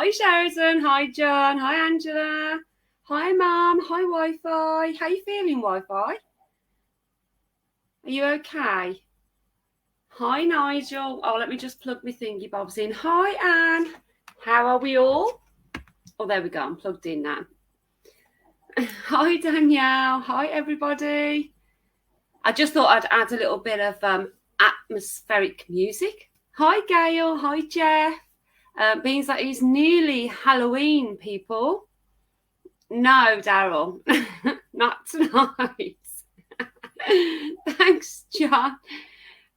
Hi, Sheridan. Hi, John. Hi, Angela. Hi, Mum. Hi, Wi-Fi. How you feeling, Wi-Fi? Are you okay? Hi, Nigel. Oh, let me just plug my thingy bobs in. Hi, Anne. How are we all? Oh, there we go. I'm plugged in now. Hi, Danielle. Hi, everybody. I just thought I'd add a little bit of atmospheric music. Hi, Gail. Hi, Jeff. Means that it's nearly Halloween, people. No, Daryl, not tonight. Thanks, John.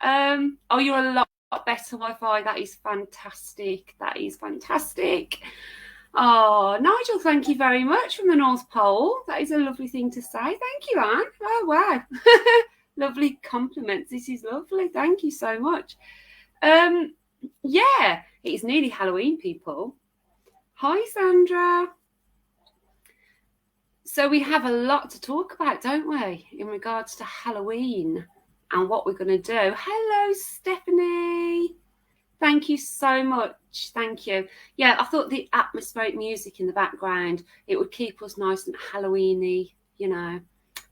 Oh, you're a lot better, Wi-Fi. That is fantastic. That is fantastic. Oh, Nigel, thank you very much from the North Pole. That is a lovely thing to say. Thank you, Anne. Oh, wow. Lovely compliments. This is lovely. Thank you so much. Yeah, it is nearly Halloween, people. Hi, Sandra. So we have a lot to talk about, don't we, in regards to Halloween and what we're going to do. Hello, Stephanie. Thank you so much. Thank you. Yeah, I thought the atmospheric music in the background, it would keep us nice and Halloween-y, you know,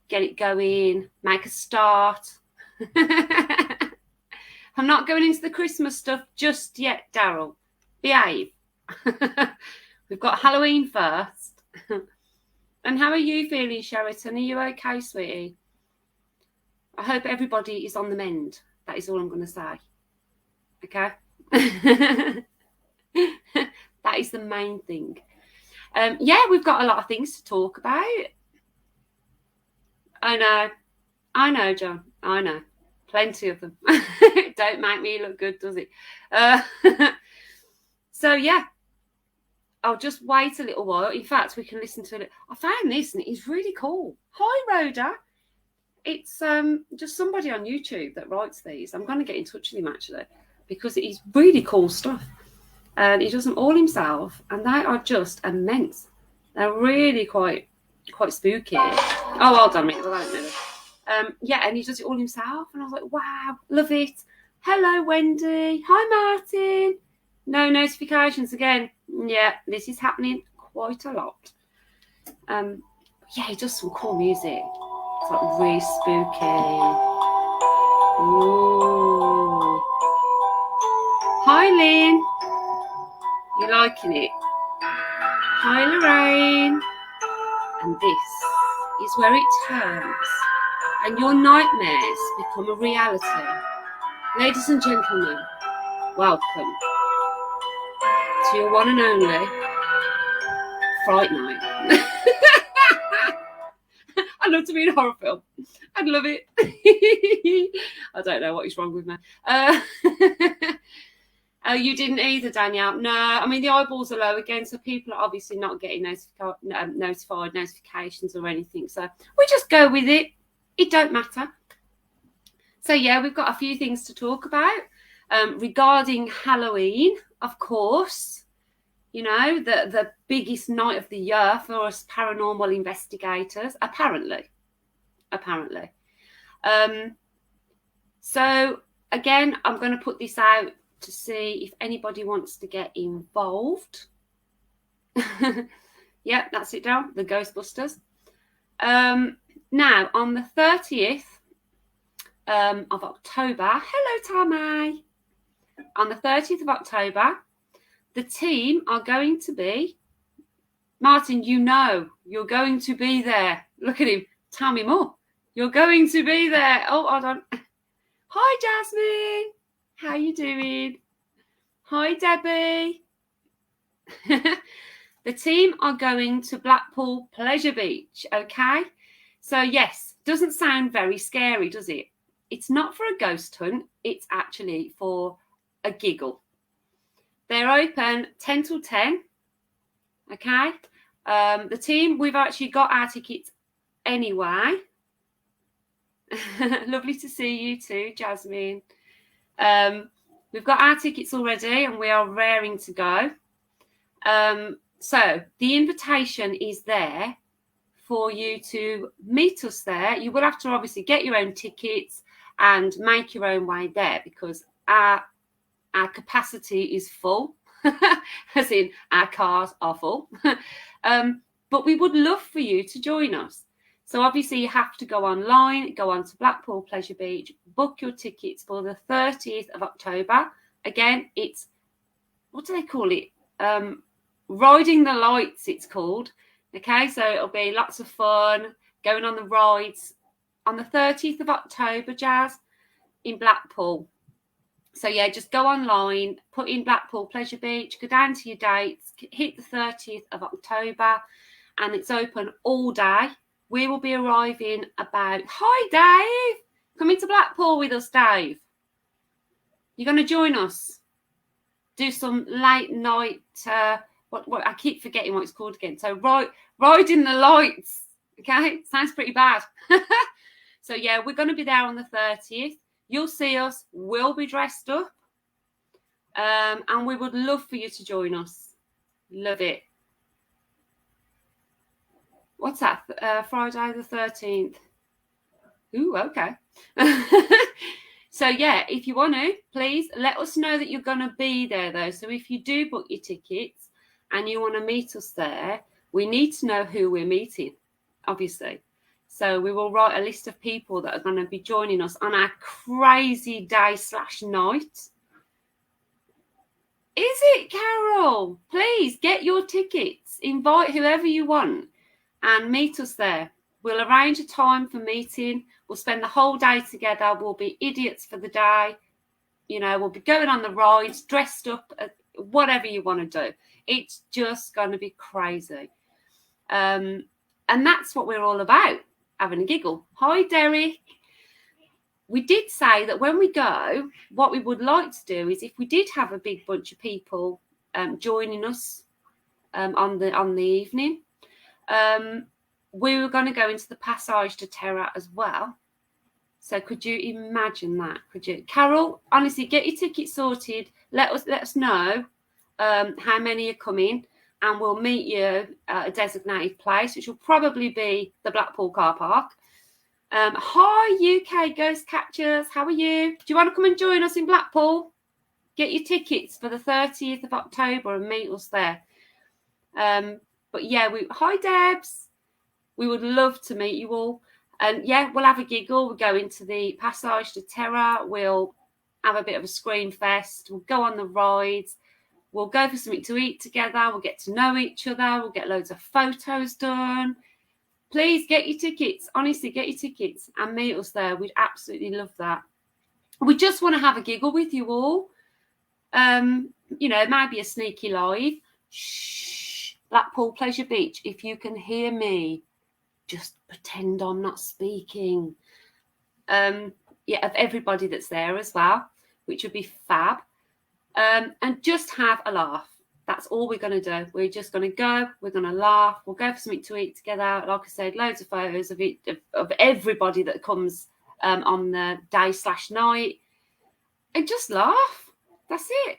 get it going, make a start. I'm not going into the Christmas stuff just yet, Daryl. Behave. We've got Halloween first. And how are you feeling, Sheraton? Are you okay, sweetie? I hope everybody is on the mend. That is all I'm going to say. Okay? That is the main thing. Yeah, we've got a lot of things to talk about. I know, John. I know. Plenty of them. Don't make me look good, does it? So, yeah. I'll just wait a little while. In fact, we can listen to it. I found this and it is really cool. Hi, Rhoda. It's just somebody on YouTube that writes these. I'm going to get in touch with him, actually, because it is really cool stuff. And he does them all himself, and they are just immense. They're really quite spooky. Oh, hold on a minute. I don't know. Yeah, and he does it all himself. And I was like, wow, love it. Hello, Wendy. Hi, Martin. No notifications again. Yeah, this is happening quite a lot. Yeah, he does some cool music. It's like really spooky. Ooh. Hi, Lynn. You liking it? Hi, Lorraine. And this is where it turns, and your nightmares become a reality. Ladies and gentlemen, welcome to your one and only Fright Night. I love to be in a horror film. I'd love it. I don't know what is wrong with me. Oh, you didn't either, Danielle? No, I mean, the eyeballs are low again, so people are obviously not getting notified notifications or anything. So we just go with it. It don't matter. So, yeah, we've got a few things to talk about regarding Halloween, of course. You know, the biggest night of the year for us paranormal investigators, apparently. So, again, I'm going to put this out to see if anybody wants to get involved. Yeah, that's it down, the Ghostbusters. Now, on the 30th of October, hello, Tammy. On the 30th of October, the team are going to be, Martin, you know, you're going to be there. Look at him. Tell me more. You're going to be there. Oh, hold on. Hi, Jasmine. How you doing? Hi, Debbie. The team are going to Blackpool Pleasure Beach, okay? So, yes, doesn't sound very scary, does it? It's not for a ghost hunt. It's actually for a giggle. They're open 10 till 10, okay? The team, we've actually got our tickets anyway. Lovely to see you too, Jasmine. We've got our tickets already and we are raring to go. So the invitation is there for you to meet us there. You will have to obviously get your own tickets and make your own way there because our capacity is full. as in our cars are full. But we would love for you to join us. So obviously you have to go online, go on to Blackpool Pleasure Beach, book your tickets for the 30th of October. Again, it's, what do they call it? Riding the Lights, it's called. Okay, so it'll be lots of fun, going on the rides on the 30th of October, Jazz, in Blackpool. So yeah, just go online, put in Blackpool Pleasure Beach, go down to your dates, hit the 30th of October, and it's open all day. We will be arriving about... Hi, Dave. Come into Blackpool with us, Dave. You're going to join us. Do some late night... what I keep forgetting what it's called again. So riding the lights. Okay? Sounds pretty bad. So, yeah, we're going to be there on the 30th. You'll see us. We'll be dressed up. And we would love for you to join us. Love it. What's that? Friday the 13th. Ooh, okay. So, yeah, if you want to, please let us know that you're going to be there, though. So if you do book your tickets and you want to meet us there, we need to know who we're meeting, obviously. So we will write a list of people that are going to be joining us on our crazy day/night. Is it, Carol? Please get your tickets. Invite whoever you want and meet us there. We'll arrange a time for meeting. We'll spend the whole day together. We'll be idiots for the day. You know, we'll be going on the rides, dressed up, whatever you want to do. It's just going to be crazy. And that's what we're all about, having a giggle. Hi, Derek. We did say that when we go, what we would like to do is if we did have a big bunch of people joining us on the evening, we were going to go into the Passage de Terre as well. So could you imagine that? Could you, Carol? Honestly, get your ticket sorted. Let us know how many are coming, and we'll meet you at a designated place, which will probably be the Blackpool car park. Hi, UK Ghost Catchers. How are you? Do you want to come and join us in Blackpool? Get your tickets for the 30th of October and meet us there. But yeah, hi, Debs. We would love to meet you all. And yeah, we'll have a giggle. We'll go into the Passage de Terre. We'll have a bit of a scream fest. We'll go on the rides. We'll go for something to eat together. We'll get to know each other. We'll get loads of photos done. Please get your tickets. Honestly, get your tickets and meet us there. We'd absolutely love that. We just want to have a giggle with you all. You know, maybe a sneaky live. Shh. Blackpool Pleasure Beach. If you can hear me, just pretend I'm not speaking. Yeah, of everybody that's there as well, which would be fab. And just have a laugh. That's all we're going to do. We're just going to go. We're going to laugh. We'll go for something to eat together. Like I said, loads of photos of everybody that comes on the day/night. And just laugh. That's it.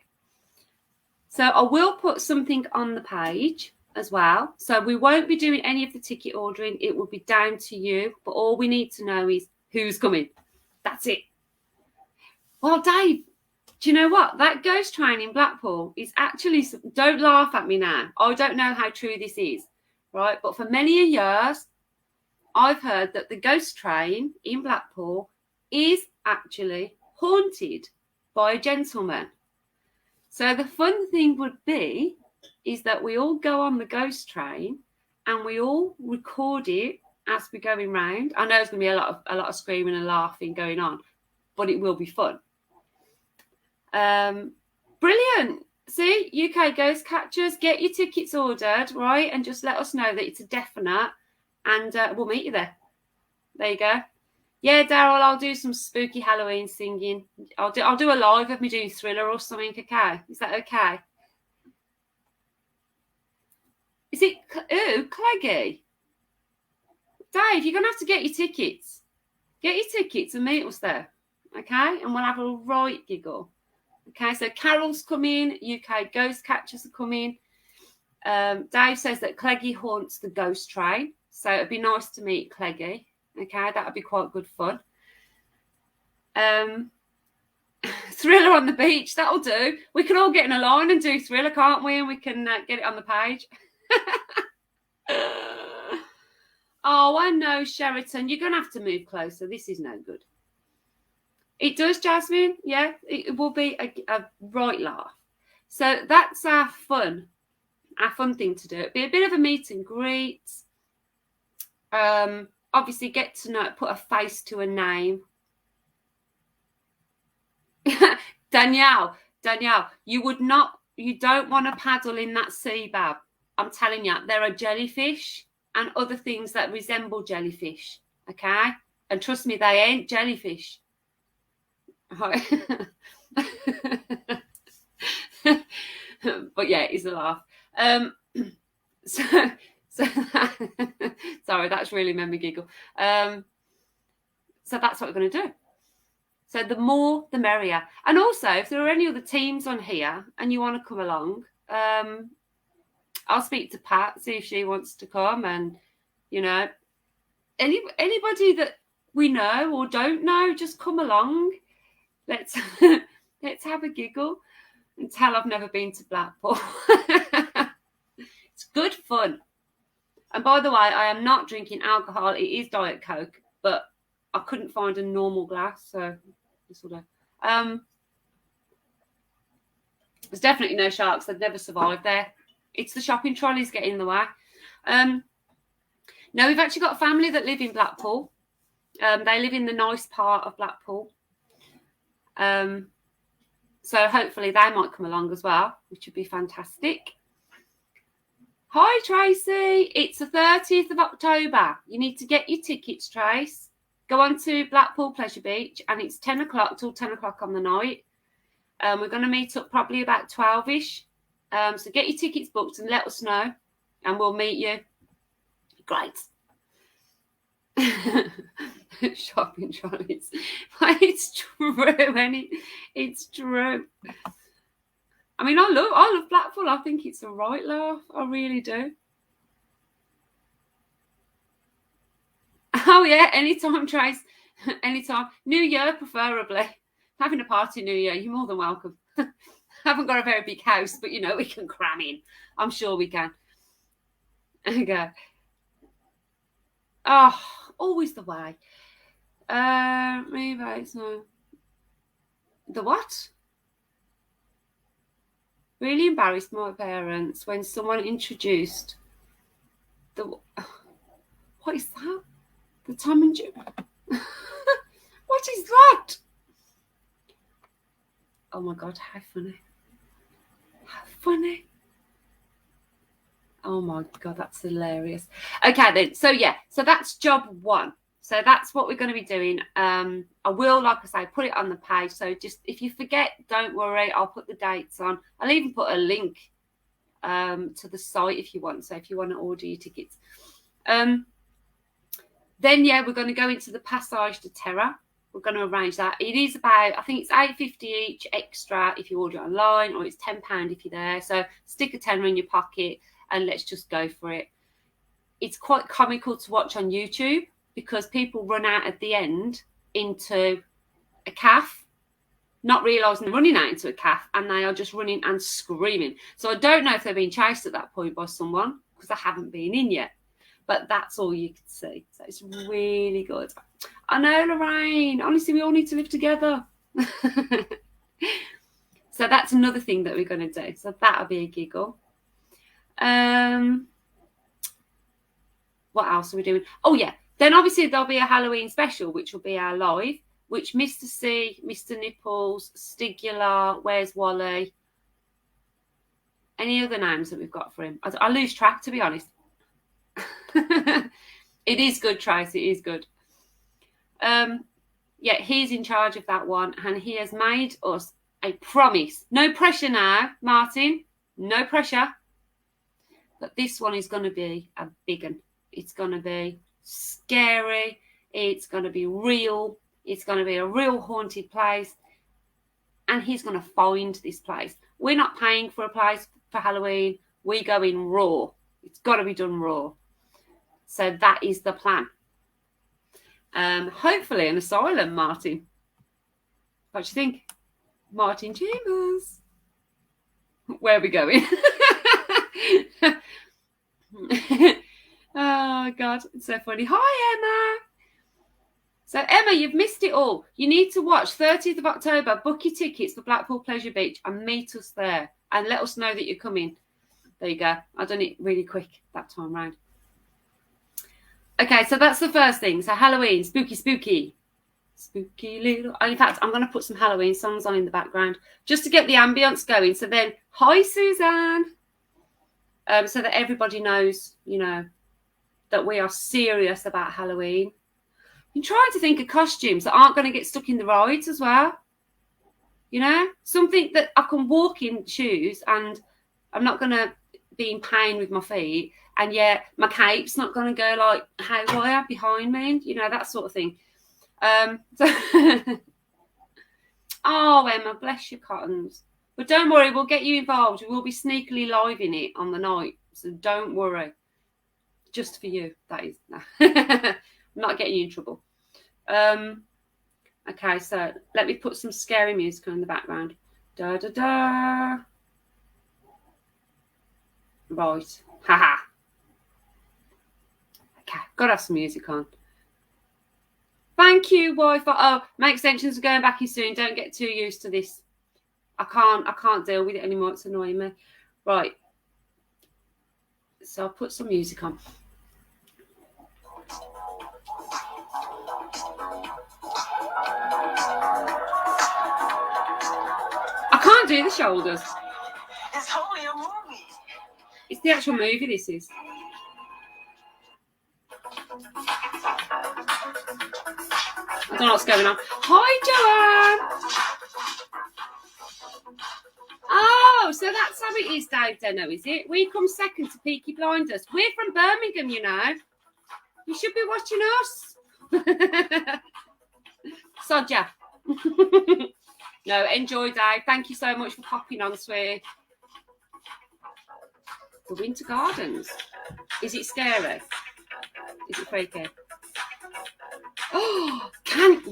So I will put something on the page as well. So we won't be doing any of the ticket ordering. It will be down to you. But all we need to know is who's coming. That's it. Well, Dave, do you know what? That ghost train in Blackpool is actually... Don't laugh at me now. I don't know how true this is, right? But for many years, I've heard that the ghost train in Blackpool is actually haunted by a gentleman. So the fun thing would be is that we all go on the ghost train and we all record it as we're going round. I know there's going to be a lot of screaming and laughing going on, but it will be fun. Brilliant. See, UK Ghost Catchers, get your tickets ordered, right? And just let us know that it's a definite, and we'll meet you there. There you go. Yeah, Daryl, I'll do some spooky Halloween singing. I'll do a live of me doing Thriller or something. Okay, is that okay? Is it? Ooh, Cleggy. Dave, you're gonna have to get your tickets. Get your tickets and meet us there, okay? And we'll have a right giggle. Okay, so Carol's coming. UK Ghost Catchers are coming. Dave says that Cleggy haunts the ghost train, so it'd be nice to meet Cleggy. Okay, that would be quite good fun. And Thriller on the beach, that'll do. We can all get in a line and do Thriller, can't we? And we can get it on the page. Oh, I know, Sheraton. You're going to have to move closer. This is no good. It does, Jasmine. Yeah, it will be a right laugh. So that's our fun thing to do. It'll be a bit of a meet and greet. Obviously, get to know, put a face to a name. Danielle, you don't want to paddle in that sea, Bab. I'm telling you, there are jellyfish and other things that resemble jellyfish, okay? And trust me, they ain't jellyfish. But yeah, it's a laugh. So sorry, that's really made me giggle. So that's what we're going to do. So the more, the merrier. And also, if there are any other teams on here and you want to come along, I'll speak to Pat, see if she wants to come. And, you know, anybody that we know or don't know, just come along. Let's have a giggle and tell I've never been to Blackpool. It's good fun. And by the way, I am not drinking alcohol. It is Diet Coke, but I couldn't find a normal glass, so this will do. There's definitely no sharks. They've never survived there. It's the shopping trolleys getting in the way. Now, we've actually got a family that live in Blackpool. They live in the nice part of Blackpool. So hopefully they might come along as well, which would be fantastic. Hi, Tracy. It's the 30th of October. You need to get your tickets, Trace. Go on to Blackpool Pleasure Beach, and it's 10 o'clock till 10 o'clock on the night. We're going to meet up probably about 12-ish. So get your tickets booked and let us know, and we'll meet you. Great. Shopping trolleys. It's true, it's true. I mean, I love Blackpool. I think it's a right laugh. I really do. Oh yeah, anytime, Trace. Anytime. New Year, preferably. Having a party New Year, you're more than welcome. Haven't got a very big house, but you know, we can cram in. I'm sure we can. Okay. Oh, always the way. Maybe so. The what? Really embarrassed my parents when someone introduced the. What is that? The Tom and Jerry. What is that? Oh my God! How funny! How funny! Oh my God, that's hilarious. Okay then. So yeah, so that's job one. So that's what we're going to be doing. I will, like I say, put it on the page. So just if you forget, don't worry. I'll put the dates on. I'll even put a link to the site if you want. So if you want to order your tickets. Then, yeah, we're going to go into the Passage de Terre. We're going to arrange that. It is about, I think it's $8.50 each extra if you order it online, or it's £10 if you're there. So stick a tenner in your pocket and let's just go for it. It's quite comical to watch on YouTube, because people run out at the end into a calf, not realising they're running out into a calf, and they are just running and screaming. So I don't know if they're being chased at that point by someone, because I haven't been in yet. But that's all you can see. So it's really good. I know, Lorraine. Honestly, we all need to live together. So that's another thing that we're going to do. So that'll be a giggle. What else are we doing? Oh, yeah. Then obviously there'll be a Halloween special, which will be our live, which Mr. C, Mr. Nipples, Stigula, Where's Wally, any other names that we've got for him? I lose track, to be honest. It is good, Tracy. It is good. Yeah, he's in charge of that one, and he has made us a promise. No pressure now, Martin. No pressure. But this one is going to be a big one. It's going to be scary. It's going to be real. It's going to be a real haunted place. And he's going to find this place. We're not paying for a place for Halloween. We go in raw. It's got to be done raw. So that is the plan. Hopefully an asylum, Martin. What do you think? Martin Chambers. Where are we going? Oh, God. It's so funny. Hi, Emma. So, Emma, you've missed it all. You need to watch 30th of October. Book your tickets for Blackpool Pleasure Beach and meet us there. And let us know that you're coming. There you go. I've done it really quick that time round. Okay, so that's the first thing. So Halloween, spooky, spooky. Spooky little... In fact, I'm going to put some Halloween songs on in the background just to get the ambience going. So then, hi, Suzanne. So that everybody knows, you know, that we are serious about Halloween. I'm trying to think of costumes that aren't going to get stuck in the rides as well. You know, something that I can walk in shoes and I'm not going to be in pain with my feet. And yet my cape's not going to go like haywire behind me. You know, that sort of thing. Oh, Emma, bless your cottons. But don't worry, we'll get you involved. We will be sneakily live in it on the night. So don't worry. Just for you, that is. I'm not getting you in trouble. Okay, so let me put some scary music on in the background. Da da da. Right. Haha. Okay, gotta have some music on. Thank you, Wi-Fi. Oh, my extensions are going back in soon. Don't get too used to this. I can't deal with it anymore. It's annoying me. Right. So I'll put some music on. I can't do the shoulders. It's only a movie. It's the actual movie, this is. I don't know what's going on. Hi, Joanne. Oh, so that's how it is, Dave Denno, is it? We come second to Peaky Blinders. We're from Birmingham, you know. You should be watching us. Sodja. No, enjoy, Dave. Thank you so much for popping on, sweet. The Winter Gardens. Is it scary? Is it freaky? Oh,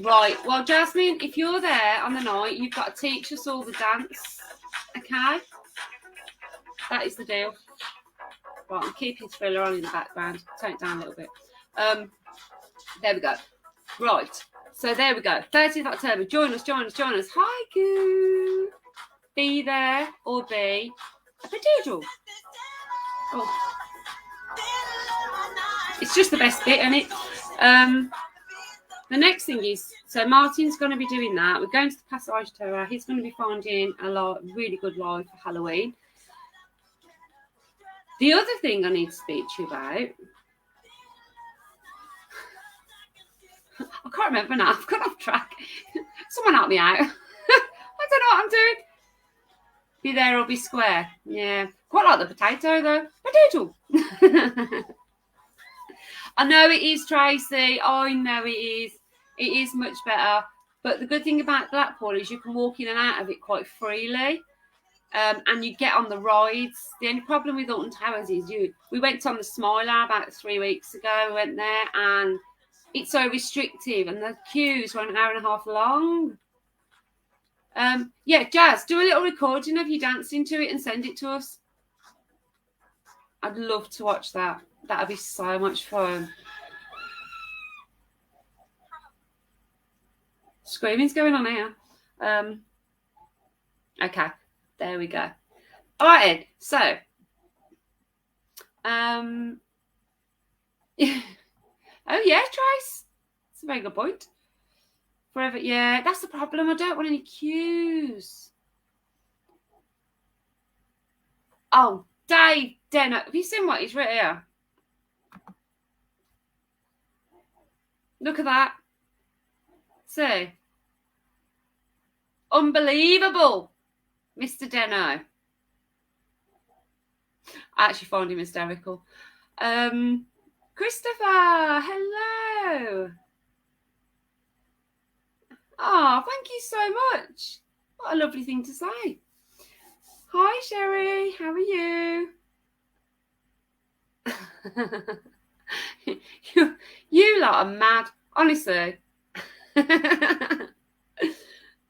right. Well, Jasmine, if you're there on the night, you've got to teach us all the dance. Okay? That is the deal. Right, I'm keeping Thriller on in the background. Turn it down a little bit. There we go. Right. So there we go. 30th October. Join us. Hi, Goo. Be there or be a potato. Oh. It's just the best bit, isn't it? The next thing is, so Martin's going to be doing that. We're going to the Passage Terror. He's going to be finding a really good live for Halloween. The other thing I need to speak to you about, I can't remember now. I've gone off track. Someone help me out. I don't know what I'm doing. Be there or be square. Yeah. Quite like the potato, though. Potato. I know it is, Tracy. I know it is. It is much better. But the good thing about Blackpool is you can walk in and out of it quite freely. And you get on the rides. The only problem with Alton Towers is we went on the Smiler about 3 weeks ago. We went there and it's so restrictive and the queues were an hour and a half long. Yeah, Jazz, do a little recording of you dancing to it and send it to us. I'd love to watch that. That'd be so much fun. Screaming's going on here. Okay, there we go. All right, Ed. So, oh yeah, Trace. That's a very good point. Forever, yeah, that's the problem. I don't want any queues. Oh, Dave Denno. Have you seen what he's written here? Look at that. See? Unbelievable, Mr. Denno. I actually find him hysterical. Christopher, hello. Oh, thank you so much. What a lovely thing to say. Hi, Sherry. How are you? you lot are mad, honestly.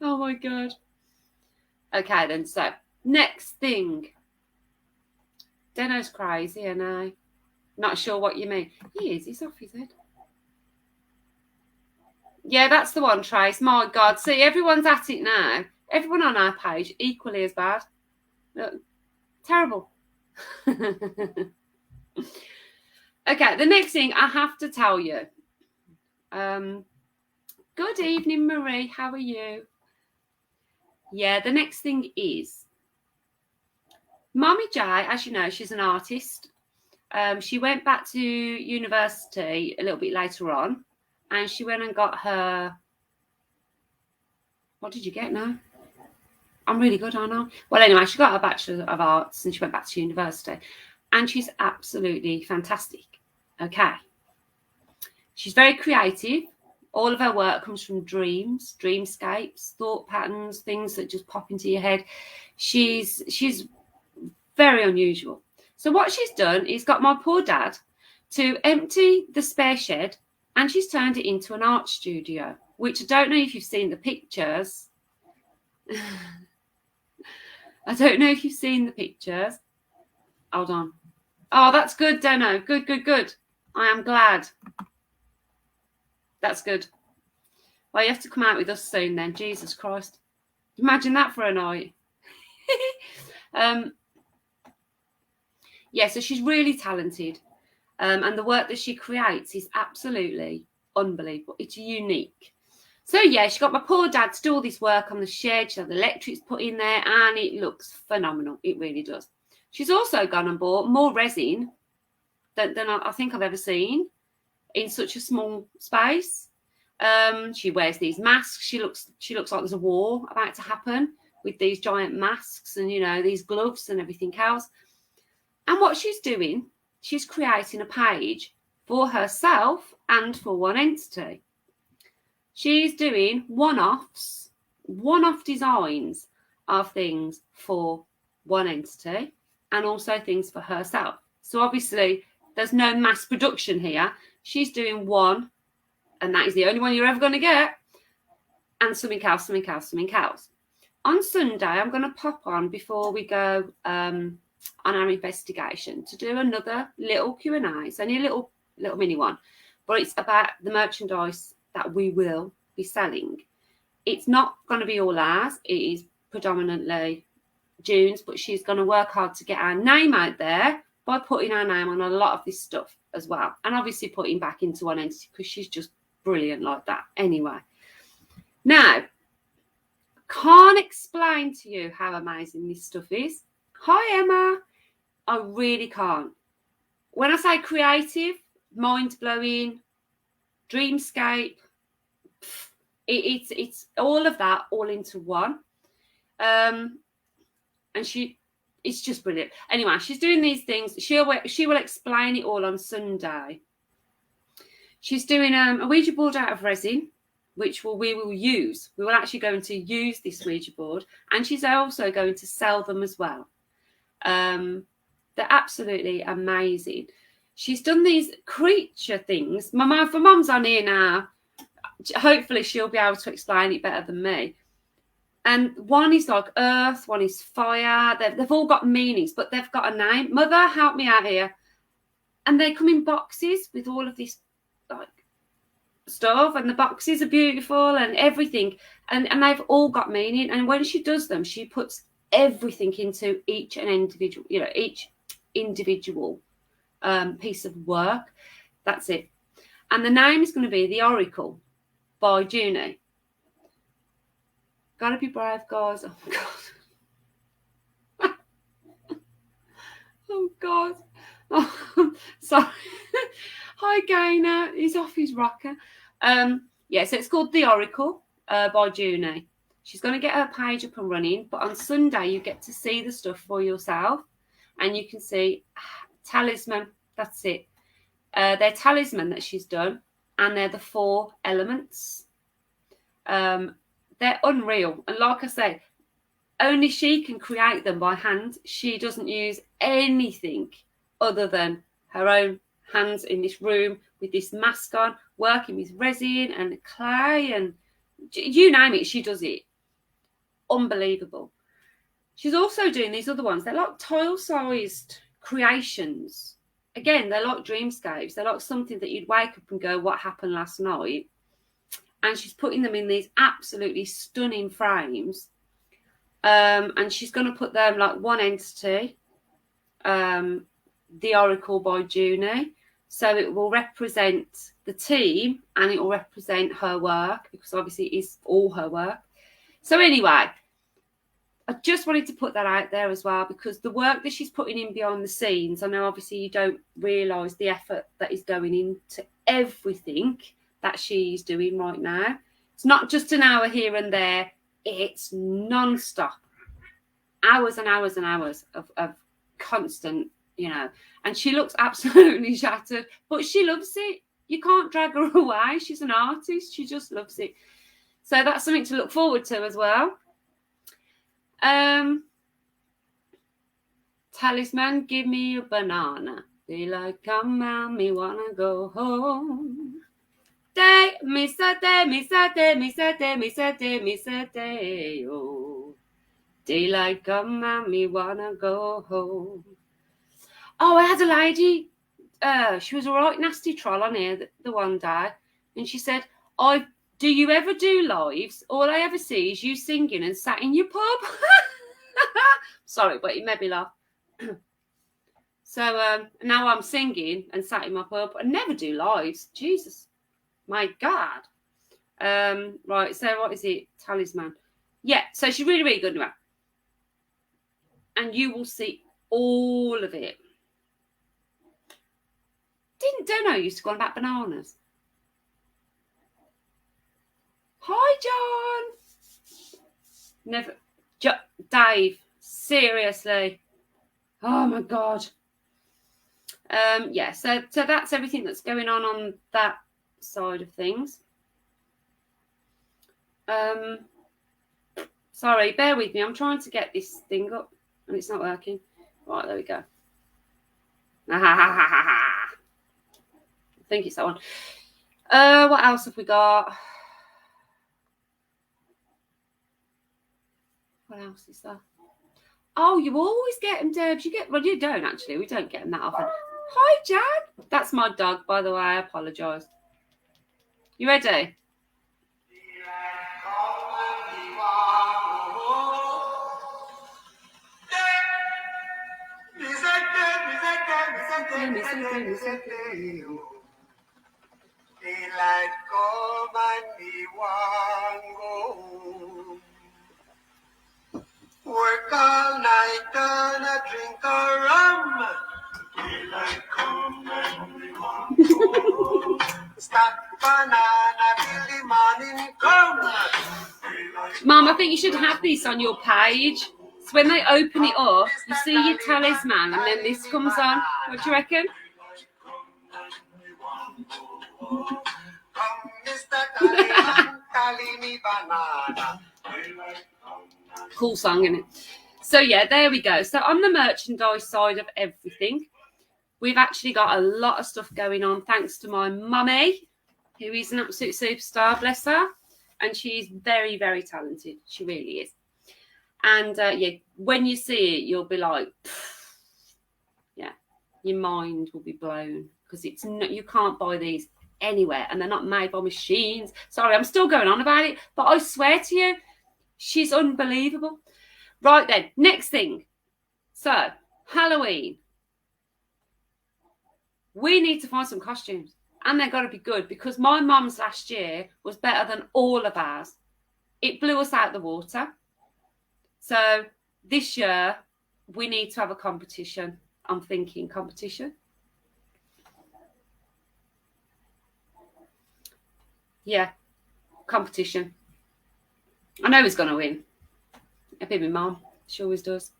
Oh my God. Okay, then. So, next thing. Deno's crazy, and I not sure what you mean. He's off his head. Yeah, that's the one, Trace. My God. See, everyone's at it now. Everyone on our page, equally as bad. Look, terrible. Okay, the next thing I have to tell you. Good evening, Marie. How are you? Yeah, the next thing is Mommy J, as you know, she's an artist. She went back to university a little bit later on, and she went and got her. What did you get now? I'm really good, aren't I? Well, anyway, she got her Bachelor of Arts and she went back to university, and she's absolutely fantastic. Okay. She's very creative. All of her work comes from dreams, dreamscapes, thought patterns, things that just pop into your head. She's very unusual. So what she's done is got my poor dad to empty the spare shed, and she's turned it into an art studio, which I don't know if you've seen the pictures. I don't know if you've seen the pictures. Hold on. Oh, that's good, Deno. Good, good, good. I am glad. That's good. Well, you have to come out with us soon then. Jesus Christ. Imagine that for a night. Yeah, so she's really talented. And the work that she creates is absolutely unbelievable. It's unique. So, yeah, she got my poor dad to do all this work on the shed. She had the electrics put in there, and it looks phenomenal. It really does. She's also gone and bought more resin than I think I've ever seen in such a small space. She wears these masks. She looks like there's a war about to happen with these giant masks and, you know, these gloves and everything else. And what she's doing, she's creating a page for herself and for one entity. She's doing one-off designs of things for one entity and also things for herself. So obviously there's no mass production here. She's doing one, and that is the only one you're ever going to get, and something else. On Sunday, I'm going to pop on before we go on our investigation to do another little Q&A. It's only a little mini one, but it's about the merchandise that we will be selling. It's not going to be all ours. It is predominantly June's, but she's going to work hard to get our name out there by putting our name on a lot of this stuff as well. And obviously putting back into one entity because she's just brilliant like that. Anyway, now, can't explain to you how amazing this stuff is. Hi, Emma. I really can't. When I say creative, mind-blowing, dreamscape, it's all of that all into one. And it's just brilliant. Anyway, she's doing these things. She will explain it all on Sunday. She's doing a Ouija board out of resin, which we will use. We will actually going to use this Ouija board, and she's also going to sell them as well. They're absolutely amazing. She's done these creature things. My mum's on here now. Hopefully she'll be able to explain it better than me. And one is like earth, one is fire. They've all got meanings, but they've got a name. Mother, help me out here. And they come in boxes with all of this like stuff, and the boxes are beautiful and everything. And they've all got meaning. And when she does them, she puts everything into each individual piece of work. That's it. And the name is going to be The Oracle by Junie. Gotta be brave, guys. Oh, God. Oh, God. Oh, sorry. Hi, Gainer. He's off his rocker. Yeah, so it's called The Oracle by Junie. She's going to get her page up and running, but on Sunday you get to see the stuff for yourself, and you can see talisman. That's it. They're talisman that she's done, and they're the 4 elements. They're unreal, and like I say, only she can create them by hand. She doesn't use anything other than her own hands in this room with this mask on, working with resin and clay, and you name it, she does it. Unbelievable. She's also doing these other ones. They're like tile-sized creations. Again, they're like dreamscapes. They're like something that you'd wake up and go, what happened last night? And she's putting them in these absolutely stunning frames. And she's going to put them like one entity, the Oracle by Junie. So it will represent the team and it will represent her work, because obviously it is all her work. So anyway, I just wanted to put that out there as well, because the work that she's putting in behind the scenes, I know obviously you don't realise the effort that is going into everything that she's doing right now. It's not just an hour here and there. It's non-stop. Hours and hours and hours of constant, you know. And she looks absolutely shattered, but she loves it. You can't drag her away. She's an artist. She just loves it. So that's something to look forward to as well. Talisman, give me a banana. They like, come on, me wanna go home. Day, miss a day, miss a day, miss a day, miss a day, miss a day, oh. Daylight come and me wanna go home. Oh, I had a lady, she was a right nasty troll on here the one day, and she said, do you ever do lives? All I ever see is you singing and sat in your pub. Sorry, but it made me laugh. So now I'm singing and sat in my pub. I never do lives. Jesus, my God. Right, so what is it? Talisman. Yeah, so she's really, really good at that. And you will see all of it. Don't know I used to go on about bananas. Hi, John. Never. Dave, seriously. Oh, my God. Yeah, so that's everything that's going on that side of things. Sorry, bear with me. I'm trying to get this thing up and it's not working. Right, there we go. I think it's that one. What else have we got? What else is there? Oh, you always get them, Debs. Well, you don't actually. We don't get them that often. Hi, Jan. That's my dog, by the way. I apologise. You ready? Daylight come and me want go home. Work all night and a drink a rum. Daylight come and me want go home. Stack banana till the morning come. Mum, I think you should have this on your page. So when they open it up, you see your talisman and then this comes on. What do you reckon? Cool song, isn't it? So yeah, there we go. So on the merchandise side of everything, we've actually got a lot of stuff going on thanks to my mummy, who is an absolute superstar, bless her. And she's very, very talented. She really is. And yeah, when you see it, you'll be like, yeah, your mind will be blown, because it's not, you can't buy these anywhere, and they're not made by machines. Sorry, I'm still going on about it, but I swear to you, she's unbelievable. Right then, next thing. So, Halloween. We need to find some costumes, and they've got to be good, because my mum's last year was better than all of ours. It blew us out the water. So this year, we need to have a competition. I'm thinking competition. Yeah, competition. I know who's going to win. It'll be my mum. She always does.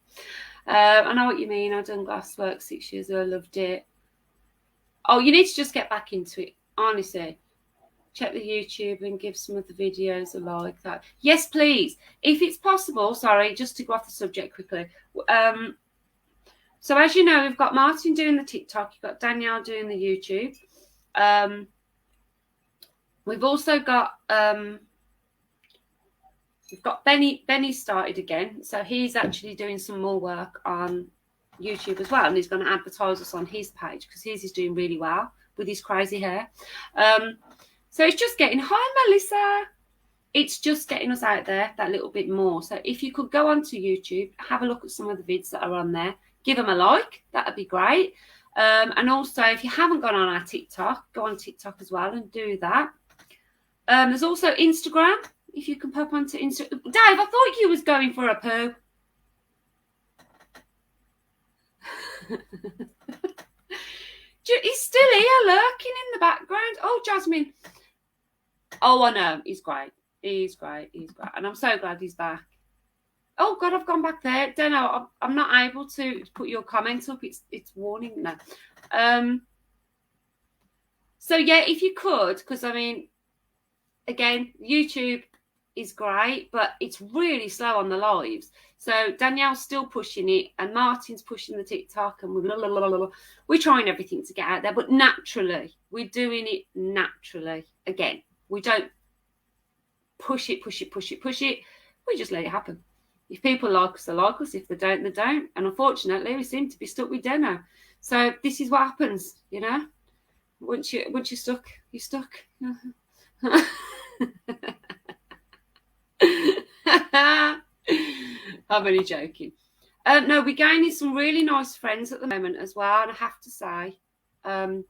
I know what you mean. I've done glasswork 6 years ago. I loved it. Oh, you need to just get back into it. Honestly. Check the YouTube and give some of the videos a like. That. Yes, please. If it's possible, sorry, just to go off the subject quickly. So as you know, we've got Martin doing the TikTok. You've got Danielle doing the YouTube. We've also got We've got Benny. Benny started again, so he's actually doing some more work on YouTube as well, and he's going to advertise us on his page because his is doing really well with his crazy hair. So it's just getting, hi Melissa, it's just getting us out there that little bit more. So if you could go onto YouTube, have a look at some of the vids that are on there, give them a like, that'd be great. And also, if you haven't gone on our TikTok, go on TikTok as well and do that. There's also Instagram. If you can pop onto Instagram. Dave, I thought you was going for a poo. He's still here, lurking in the background. Oh, Jasmine. Oh, I know. He's great. He's great. He's great. And I'm so glad he's back. Oh, God, I've gone back there. Don't know. I'm not able to put your comments up. It's warning now. So, yeah, if you could, because, I mean, again, YouTube is great, but it's really slow on the lives. So Danielle's still pushing it, and Martin's pushing the TikTok, and we're trying everything to get out there. But naturally, we're doing it naturally. Again, we don't push it. We just let it happen. If people like us, they like us. If they don't, they don't. And unfortunately, we seem to be stuck with Deno. So this is what happens, you know. Once you're stuck, you're stuck. I'm only joking. No, we're gaining some really nice friends at the moment as well. And I have to say, the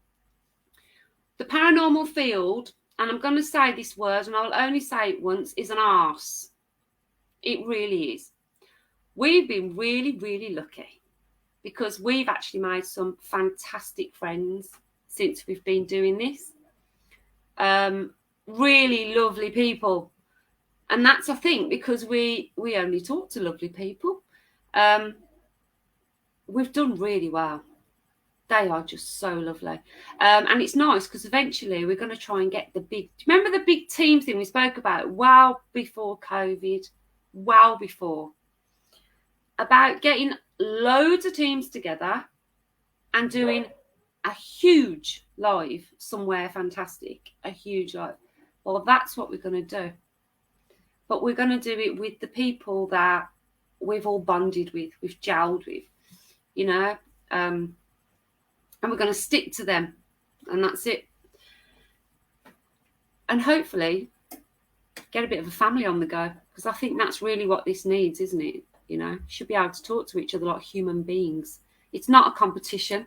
paranormal field, and I'm going to say this word, and I'll only say it once, is an arse. It really is. We've been really, really lucky because we've actually made some fantastic friends since we've been doing this. Really lovely people. And that's, I think, because we only talk to lovely people. We've done really well. They are just so lovely. And it's nice because eventually we're going to try and get the big... Remember the big team thing we spoke about well before COVID? Well before. About getting loads of teams together and doing a huge live somewhere fantastic. A huge live. Well, that's what we're going to do. But we're going to do it with the people that we've all bonded with, we've gelled with, you know, and we're going to stick to them, and that's it. And hopefully get a bit of a family on the go, because I think that's really what this needs, isn't it? You know, should be able to talk to each other like human beings. It's not a competition.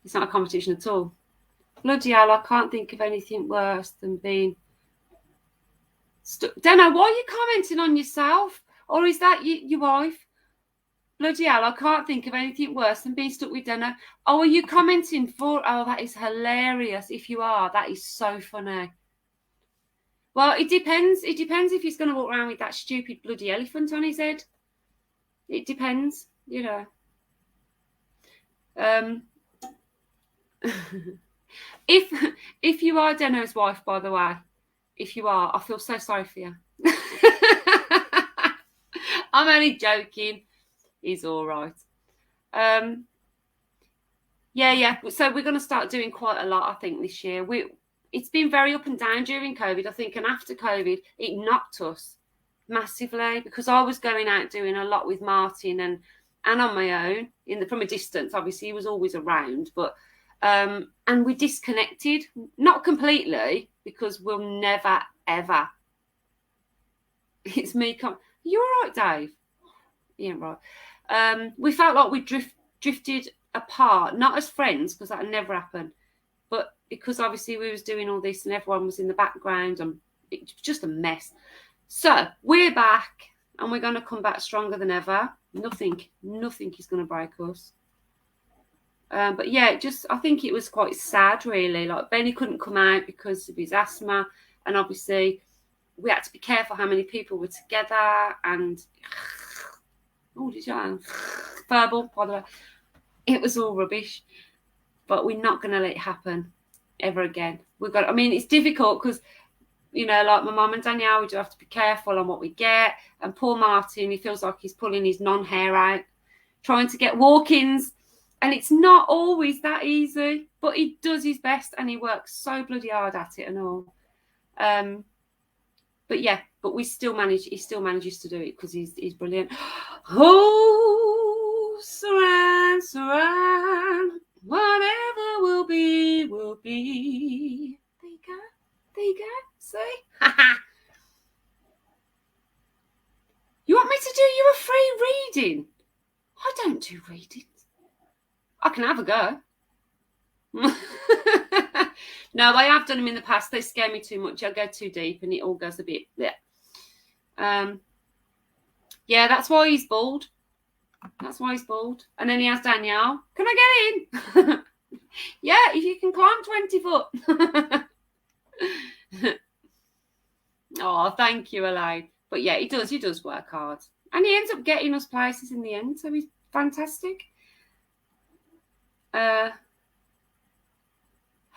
It's not a competition at all. Bloody hell, I can't think of anything worse than being... Don't know, why are you commenting on yourself? Or is that your wife? Bloody hell, I can't think of anything worse than being stuck with Deno. Oh, are you commenting for... Oh, that is hilarious. If you are, that is so funny. Well, it depends. It depends if he's going to walk around with that stupid bloody elephant on his head. It depends, you know. If you are Deno's wife, by the way, if you are, I feel so sorry for you. I'm only joking. He's all right. Yeah. So we're going to start doing quite a lot, I think, this year. It's been very up and down during COVID, I think, and after COVID, it knocked us massively because I was going out doing a lot with Martin and on my own from a distance. Obviously, he was always around, but and we disconnected, not completely, because we'll never ever. It's me. You all right, Dave? Yeah, right. We felt like we drifted apart, not as friends, because that would never happen, but because obviously we was doing all this and everyone was in the background and it was just a mess. So we're back and we're going to come back stronger than ever. Nothing is going to break us. But yeah, I think it was quite sad, really. Like Benny couldn't come out because of his asthma, and obviously we had to be careful how many people were together. And did you verbal? By the way, it was all rubbish. But we're not going to let it happen ever again. It's difficult because, you know, like my mum and Danielle, we do have to be careful on what we get. And poor Martin, he feels like he's pulling his non-hair out, trying to get walk-ins. And it's not always that easy, but he does his best and he works so bloody hard at it and all. But But yeah, but he still manages to do it because he's brilliant. Oh, Saran, Saran, whatever will be, will be. There you go. There you go. See? You want me to do you a free reading? I don't do readings. I can have a go. No, I have done them in the past. They scare me too much. I go too deep and it all goes a bit. Yeah. Yeah, that's why he's bald. That's why he's bald. And then he has Danielle. Can I get in? Yeah, if you can climb 20 foot. Oh, thank you, Elaine. But yeah, he does work hard. And he ends up getting us places in the end, so he's fantastic.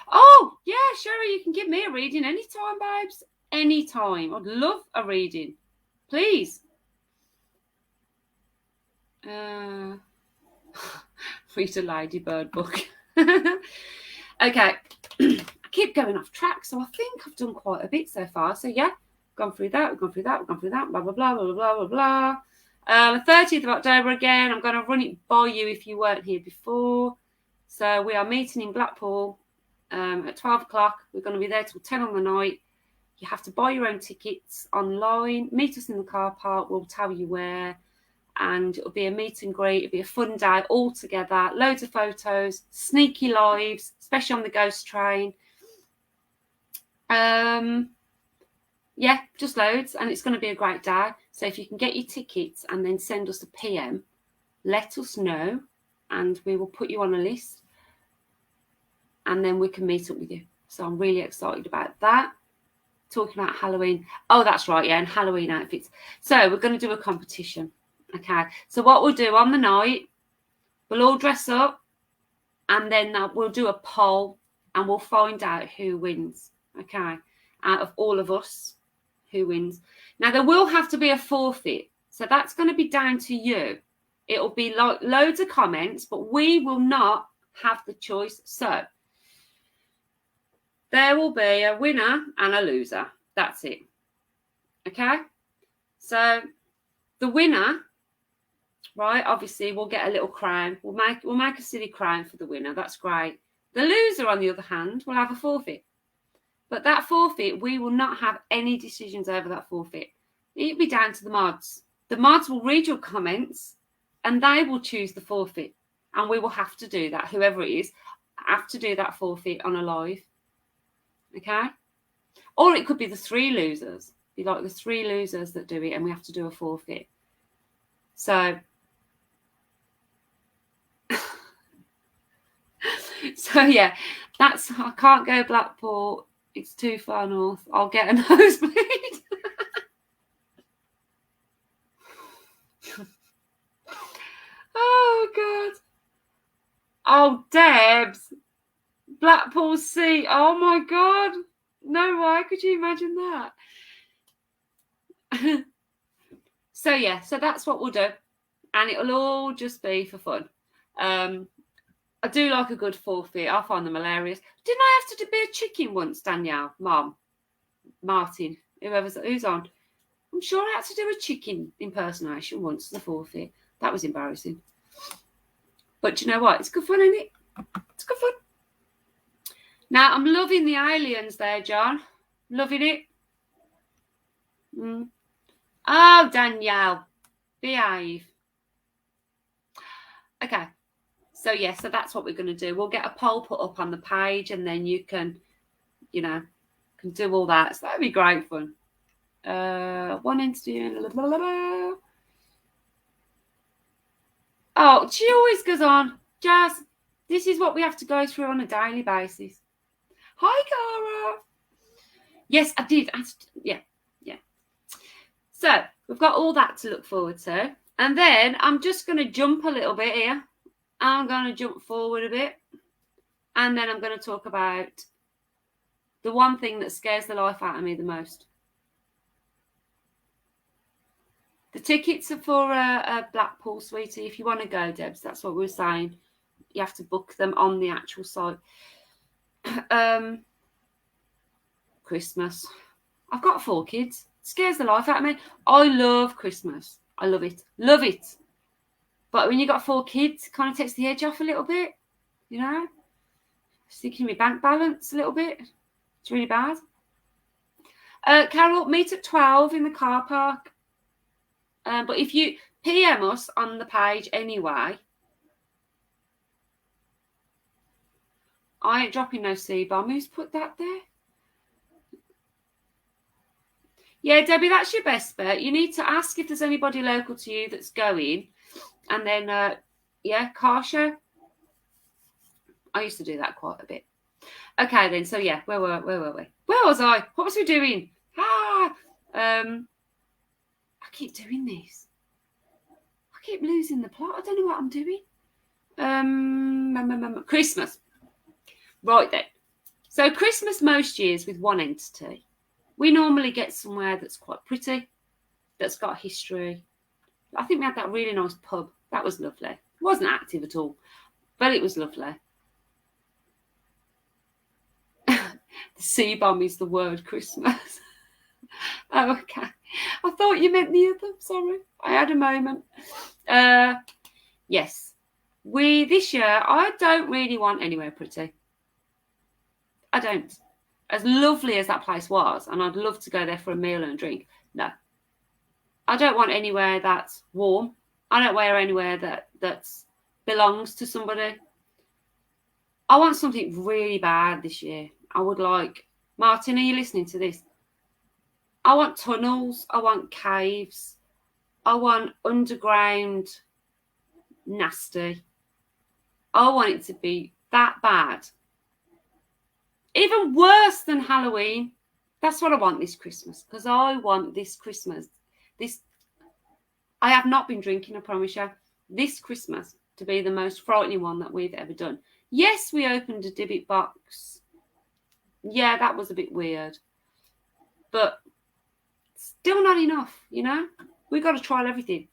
Oh, yeah, Sherry, you can give me a reading anytime, babes. Anytime. I'd love a reading. Please. Read a Ladybird book. Okay. I keep going off track, so I think I've done quite a bit so far. So yeah, gone through that, we've gone through that, blah, blah, blah, blah, blah, blah, blah. 30th of October again. I'm going to run it by you if you weren't here before. So we are meeting in Blackpool at 12 o'clock. We're going to be there till 10 on the night. You have to buy your own tickets online. Meet us in the car park. We'll tell you where. And it'll be a meet and greet. It'll be a fun day all together. Loads of photos, sneaky lives, especially on the ghost train. Yeah, just loads. And it's going to be a great day. So if you can get your tickets and then send us a PM, let us know. And we will put you on a list. And then we can meet up with you. So I'm really excited about that. Talking about Halloween. Oh, that's right. Yeah, and Halloween outfits. So we're going to do a competition. Okay, so what we'll do on the night, we'll all dress up and then we'll do a poll and we'll find out who wins. Okay, out of all of us, who wins. Now, there will have to be a forfeit. So that's going to be down to you. It'll be like loads of comments, but we will not have the choice. So there will be a winner and a loser. That's it. Okay, so the winner, right, obviously we'll get a little crown. We'll make a silly crown for the winner. That's great. The loser, on the other hand, will have a forfeit. But that forfeit, we will not have any decisions over that forfeit. It'll be down to the mods. The mods will read your comments and they will choose the forfeit. And we will have to do that, whoever it is, have to do that forfeit on a live. Okay? Or it could be the 3 losers. Be like the 3 losers that do it and we have to do a forfeit. So yeah, that's, I can't go Blackpool. It's too far north. I'll get a nosebleed. Oh, God. Oh, Debs. Blackpool Sea. Oh, my God. No, why could you imagine that? So, yeah, so that's what we'll do. And it'll all just be for fun. I do like a good forfeit. I find them hilarious. Didn't I have to be a chicken once, Danielle, Mom, Martin, who's on? I'm sure I had to do a chicken impersonation once as a forfeit. That was embarrassing. But you know what? It's good fun, isn't it? It's good fun. Now, I'm loving the aliens there, John. Loving it. Oh, Danielle, behave. Okay. So, yeah, so that's what we're going to do. We'll get a poll put up on the page and then you can, can do all that. So that'd be great fun. One interview. Blah, blah, blah, blah. Oh, she always goes on. Jazz, this is what we have to go through on a daily basis. Hi, Cara. Yes, I did. Yeah. So we've got all that to look forward to. And then I'm just going to jump a little bit here. I'm going to jump forward a bit. And then I'm going to talk about the one thing that scares the life out of me the most. The tickets are for a Blackpool, sweetie. If you want to go, Debs, that's what we were saying. You have to book them on the actual site. Christmas. I've got 4 kids. It scares the life out of me. I love Christmas. I love it. Love it. But when you got 4 kids, it kind of takes the edge off a little bit, you know? Sticking my bank balance a little bit. It's really bad. Carol, meet at 12 in the car park. But if you PM us on the page anyway, I ain't dropping no C-bomb. Who's put that there? Yeah, Debbie, that's your best bet. You need to ask if there's anybody local to you that's going. And then, yeah, car share. I used to do that quite a bit. Okay, then. So, yeah, where were we? Where was I? What was we doing? I keep doing this. I keep losing the plot. I don't know what I'm doing. Christmas. Right then. So Christmas most years with one entity. We normally get somewhere that's quite pretty, that's got history. I think we had that really nice pub. That was lovely. It wasn't active at all, but it was lovely. The C-bomb is the word Christmas. Oh, okay. I thought you meant the other. Sorry. I had a moment. Yes. This year, I don't really want anywhere pretty. I don't. As lovely as that place was, and I'd love to go there for a meal and a drink. No. I don't want anywhere that's warm. I don't wear anywhere that belongs to somebody. I want something really bad this year. I would like... Martin, are you listening to this? I want tunnels. I want caves. I want underground nasty. I want it to be that bad. Even worse than Halloween. That's what I want this Christmas. Because I want this Christmas. I have not been drinking, I promise you. This Christmas to be the most frightening one that we've ever done. Yes, we opened a Dybbuk box. Yeah, that was a bit weird. But still not enough, you know? We've got to try everything.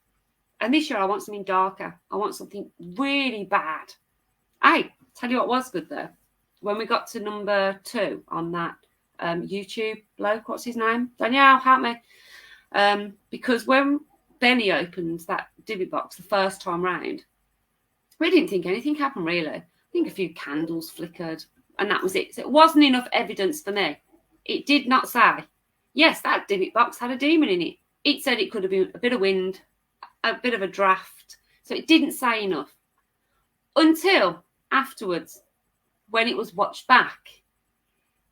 And this year I want something darker. I want something really bad. Hey, tell you what was good though. When we got to number 2 on that YouTube bloke, what's his name? Danielle, help me. Because when Benny opened that Dybbuk box the first time round, we didn't think anything happened really. I think a few candles flickered and that was it. So it wasn't enough evidence for me. It did not say, yes, that Dybbuk box had a demon in it. It said it could have been a bit of wind, a bit of a draft. So it didn't say enough. Until afterwards, when it was watched back.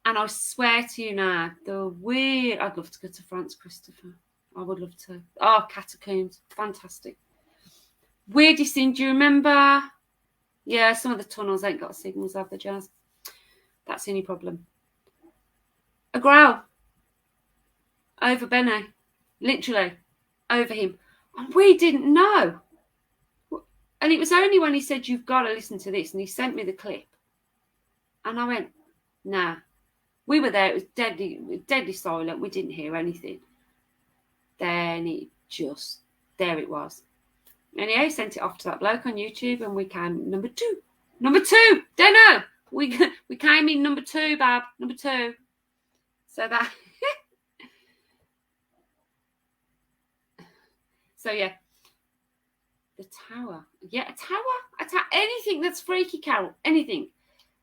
And I swear to you now, I'd love to go to France, Christopher. I would love to. Oh, catacombs. Fantastic. Weirdest thing, do you remember? Yeah, some of the tunnels ain't got signals, have they, Jazz? That's any problem. A growl. Over Benny. Literally. Over him. And we didn't know. And it was only when he said, you've got to listen to this. And he sent me the clip. And I went, nah. We were there. It was deadly silent. We didn't hear anything. Then there it was. Anyhow, sent it off to that bloke on YouTube and we came number 2. Number 2! Don't know. We came in number 2, Bab. Number 2. So that... So, yeah. The tower. Yeah, a tower. Anything that's freaky, Carol. Anything.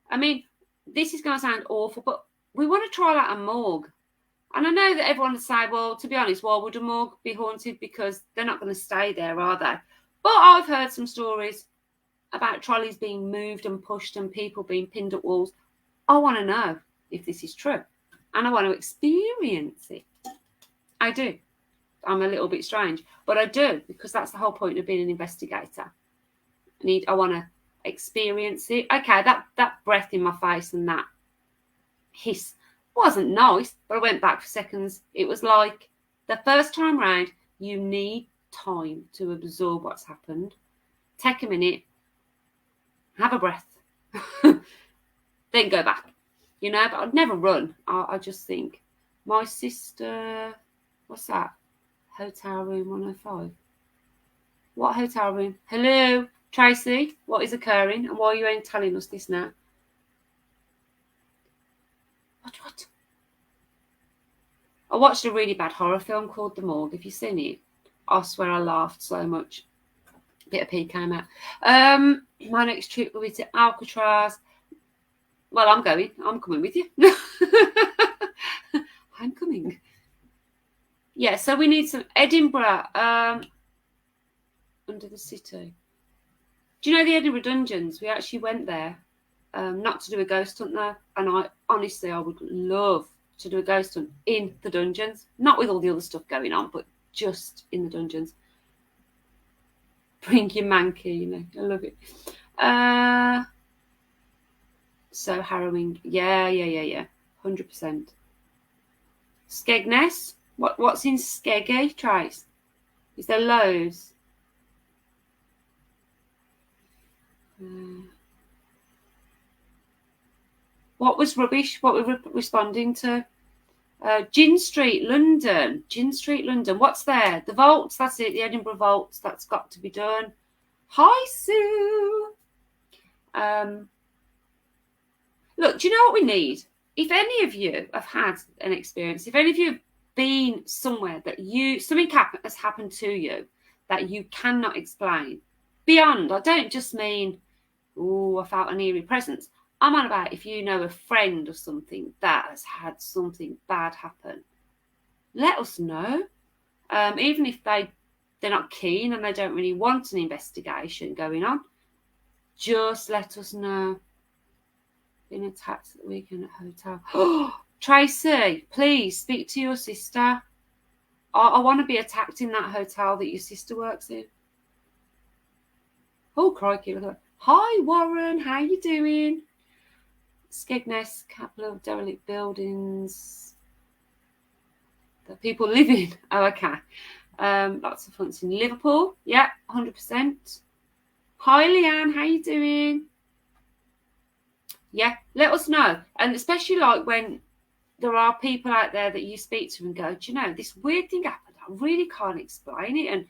I mean, this is going to sound awful, but we want to try out a morgue. And I know that everyone would say, well, to be honest, why would a morgue be haunted? Because they're not going to stay there, are they? But I've heard some stories about trolleys being moved and pushed and people being pinned at walls. I want to know if this is true. And I want to experience it. I do. I'm a little bit strange. But I do, because that's the whole point of being an investigator. I want to experience it. Okay, that breath in my face and that hiss wasn't nice, but I went back for seconds. It was like the first time round, you need time to absorb what's happened. Take a minute, have a breath, then go back. You know, but I'd never run. I just think, my sister, what's that? Hotel room 105. What hotel room? Hello, Tracy, what is occurring and why you ain't telling us this now? What? I watched a really bad horror film called The Morgue. Have you seen it? I swear I laughed so much. A bit of pee came out. My next trip will be to Alcatraz. Well, I'm going. I'm coming with you. I'm coming. Yeah, so we need some Edinburgh under the city. Do you know the Edinburgh Dungeons? We actually went there, not to do a ghost hunt there. And I would love to do a ghost hunt in the dungeons. Not with all the other stuff going on, but just in the dungeons. Bring your mankini. I love it. So harrowing. Yeah. 100%. Skegness. What's in Skeggy, Trace? Is there loads? What was rubbish? What we're responding to? Gin Street, London. Gin Street, London. What's there? The vaults. That's it. The Edinburgh vaults. That's got to be done. Hi, Sue. Look, do you know what we need? If any of you have had an experience, if any of you have been somewhere that something has happened to you that you cannot explain, beyond, I don't just mean, I felt an eerie presence. I'm on about if you know a friend or something that has had something bad happen, let us know. Even if they're not keen and they don't really want an investigation going on, just let us know. Been attacked at the weekend at hotel. Oh, Tracy, please speak to your sister. I want to be attacked in that hotel that your sister works in. Oh, crikey. Look at that. Hi, Warren. How you doing? Skegness, couple of derelict buildings that people live in. Oh, okay. Lots of fun in Liverpool. Yeah, 100%. Hi, Leanne. How you doing? Yeah, let us know. And especially like when there are people out there that you speak to and go, do you know, this weird thing happened. I really can't explain it. And,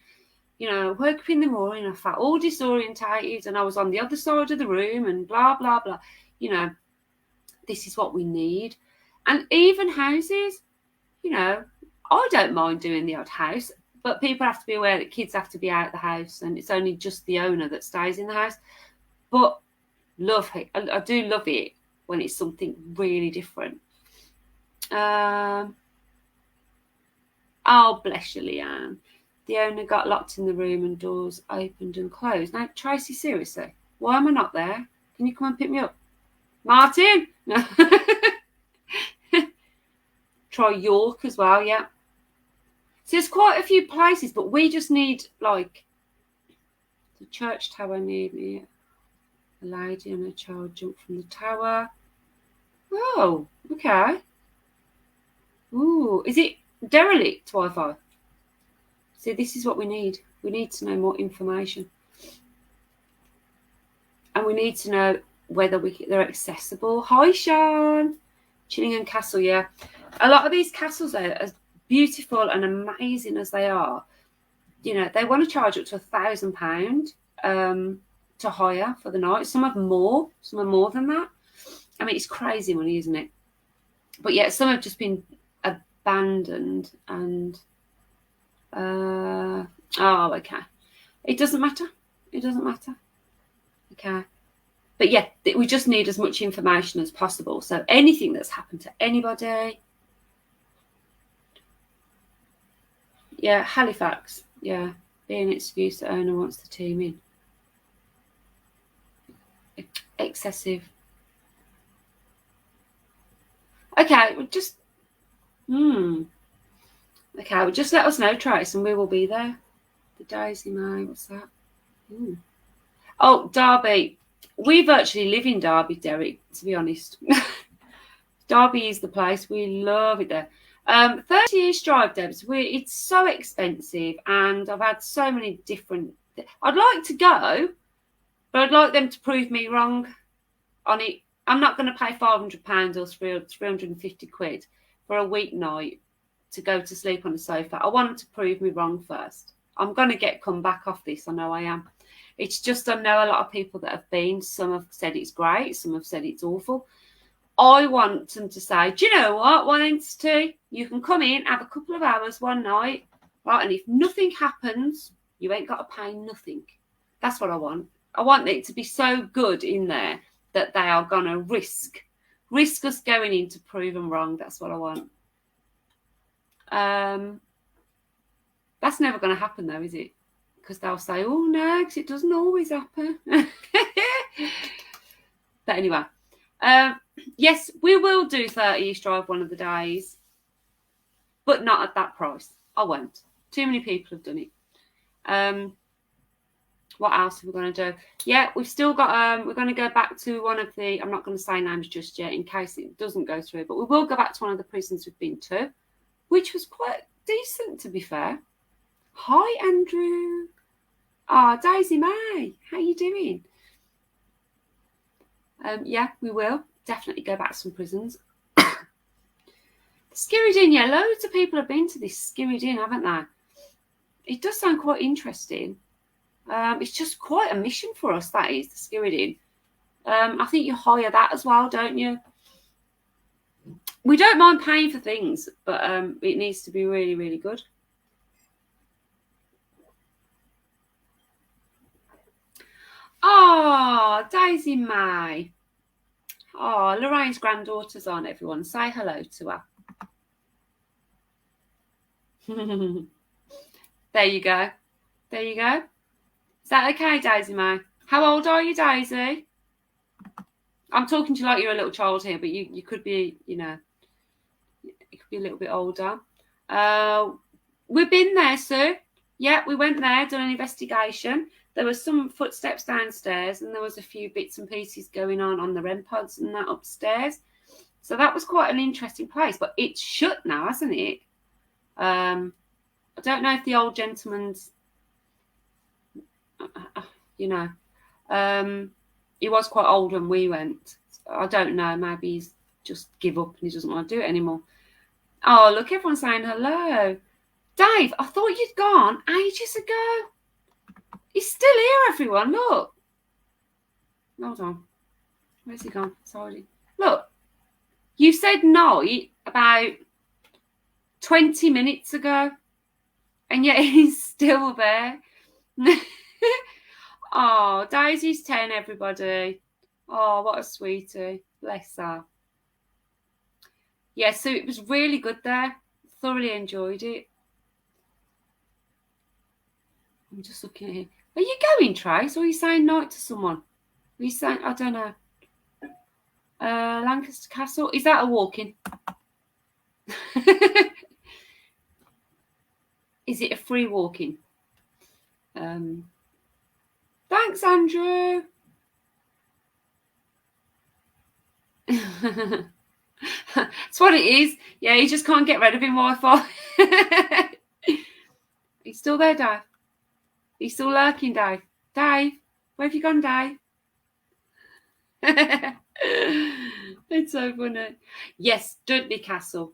you know, I woke up in the morning, I felt all disorientated and I was on the other side of the room and blah, blah, blah. You know, this is what we need. And even houses, you know, I don't mind doing the odd house, but people have to be aware that kids have to be out of the house and it's only just the owner that stays in the house. But love it. I do love it when it's something really different. Oh, bless you, Leanne. The owner got locked in the room and doors opened and closed. Now, Tracy, seriously, why am I not there? Can you come and pick me up? Martin? Try York as well, yeah. So there's quite a few places, but we just need, like, the church tower near me. A lady and a child jumped from the tower. Oh, okay. Ooh, is it derelict Wi-Fi? See, this is what we need. We need to know more information. And we need to know whether they're accessible. Hi, Sean. Chillingham Castle, yeah. A lot of these castles, though, as beautiful and amazing as they are, you know, they want to charge up to £1,000 to hire for the night. Some are more than that. I mean, it's crazy money, isn't it? But yeah, some have just been abandoned and okay. It doesn't matter. Okay. But yeah, we just need as much information as possible. So anything that's happened to anybody. Yeah, Halifax. Yeah, being an excuse the owner wants the team in. Excessive. Okay, just okay, well, just let us know, Trace, and we will be there. The Daisy May, what's that? Oh, Derby. We virtually live in Derby, Derek, to be honest. Derby is the place. We love it there. 30 years drive, Debs. It's so expensive, and I've had so many different. I'd like to go, but I'd like them to prove me wrong on it. I'm not going to pay £500 or 350 quid for a weeknight to go to sleep on the sofa. I want them to prove me wrong first. I'm going to come back off this. I know I am. It's just I know a lot of people that have been. Some have said it's great. Some have said it's awful. I want them to say, do you know what, one entity, you can come in, have a couple of hours one night, right? And if nothing happens, you ain't got to pay nothing. That's what I want. I want it to be so good in there that they are going to risk us going in to prove them wrong. That's what I want. That's never going to happen, though, is it? Because they'll say, oh, no, because it doesn't always happen. But anyway, yes, we will do 30 East Drive one of the days, but not at that price. I won't. Too many people have done it. What else are we going to do? Yeah, we've still got, we're going to go back to one of the, I'm not going to say names just yet in case it doesn't go through, but we will go back to one of the prisons we've been to, which was quite decent, to be fair. Hi, Andrew. Daisy May, how you doing? Yeah, we will definitely go back to some prisons. Skirridin, yeah, loads of people have been to this Skirridin, haven't they? It does sound quite interesting. It's just quite a mission for us, that is, the Skirridin. I think you hire that as well, don't you? We don't mind paying for things, but it needs to be really, really good. Oh, Daisy May. Oh, Lorraine's granddaughter's on, everyone. Say hello to her. There you go. There you go. Is that okay, Daisy May? How old are you, Daisy? I'm talking to you like you're a little child here, but you could be, you know, you could be a little bit older. We've been there, Sue. Yeah, we went there, done an investigation. There were some footsteps downstairs and there was a few bits and pieces going on the REM pods and that upstairs. So that was quite an interesting place, but it's shut now, hasn't it? I don't know if the old gentleman's, you know, he was quite old when we went. I don't know, maybe he's just give up and he doesn't want to do it anymore. Oh, look, everyone's saying hello. Dave, I thought you'd gone ages ago. He's still here, everyone. Look. Hold on. Where's he gone? Sorry. Look. You said night about 20 minutes ago. And yet he's still there. Oh, Daisy's 10, everybody. Oh, what a sweetie. Bless her. Yeah, so it was really good there. Thoroughly enjoyed it. I'm just looking at him. Are you going, Trace, or are you saying night to someone? Are you saying, I don't know. Lancaster Castle. Is that a walk-in? Is it a free walk-in? Thanks, Andrew. That's what it is. Yeah, you just can't get rid of him, Wi-Fi. He's still there, Dave. He's still lurking, Dave. Dave, where have you gone, Dave? It's so funny. Yes, Dudley Castle.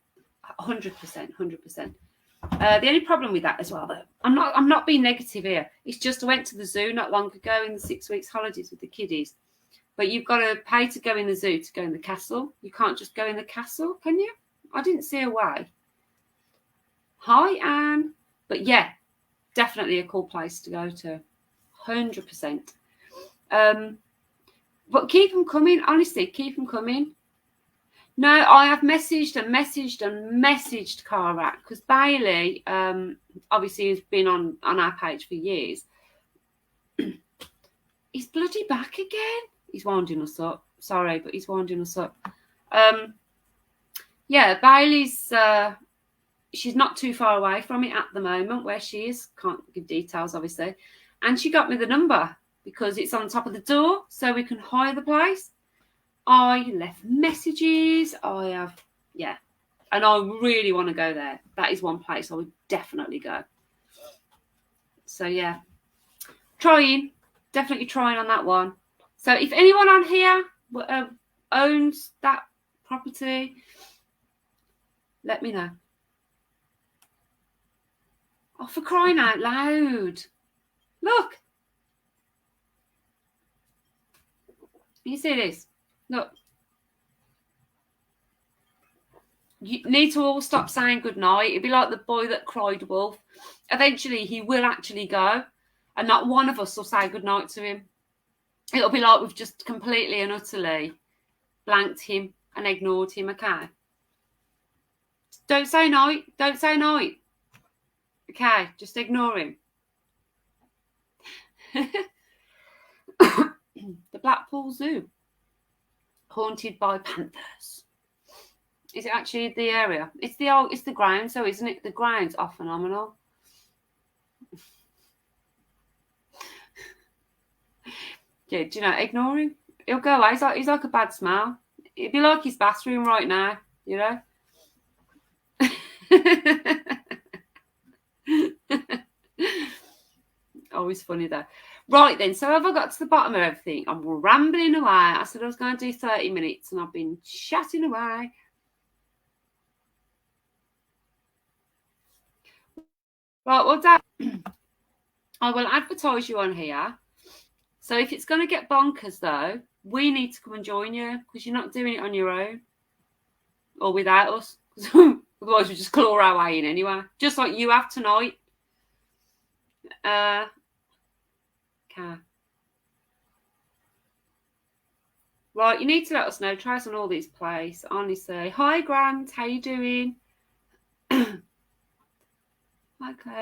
100%, 100%. The only problem with that as well, though, I'm not being negative here. It's just I went to the zoo not long ago in the 6 weeks holidays with the kiddies. But you've got to pay to go in the zoo to go in the castle. You can't just go in the castle, can you? I didn't see a way. Hi, Anne. But yeah, definitely a cool place to go to. 100%. But keep them coming. Honestly, keep them coming. No, I have messaged Karak because Bailey, obviously, has been on our page for years. He's bloody back again. He's winding us up. Sorry, but he's winding us up. Yeah, Bailey's, she's not too far away from it at the moment where she is. Can't give details, obviously. And she got me the number because it's on top of the door so we can hire the place. I left messages. I have, yeah. And I really want to go there. That is one place I would definitely go. So, yeah. Definitely trying on that one. So, if anyone on here owns that property, let me know. Oh, for crying out loud. Look. You see this? Look. you need to all stop saying goodnight. It'd be like the boy that cried wolf. Eventually, he will actually go, and not one of us will say goodnight to him. It'll be like we've just completely and utterly blanked him and ignored him, okay? Don't say night. Don't say night. Okay, just ignore him. The Blackpool Zoo. Haunted by panthers. Is it actually the area? It's the grounds, so isn't it? The grounds are phenomenal. Yeah, do you know, ignore him. He'll go away. He's like a bad smell. It'd be like his bathroom right now, you know? Always funny though. Right then, so have I got to the bottom of everything? I'm rambling away. I said I was going to do 30 minutes and I've been chatting away. Right, well, Dad, I will advertise you on here. So if it's going to get bonkers, though, we need to come and join you because you're not doing it on your own or without us. Otherwise, we just claw our way in anyway, just like you have tonight. Okay. Right, you need to let us know. Try us on all these plays. Honestly. Hi, Grant. How you doing? Okay,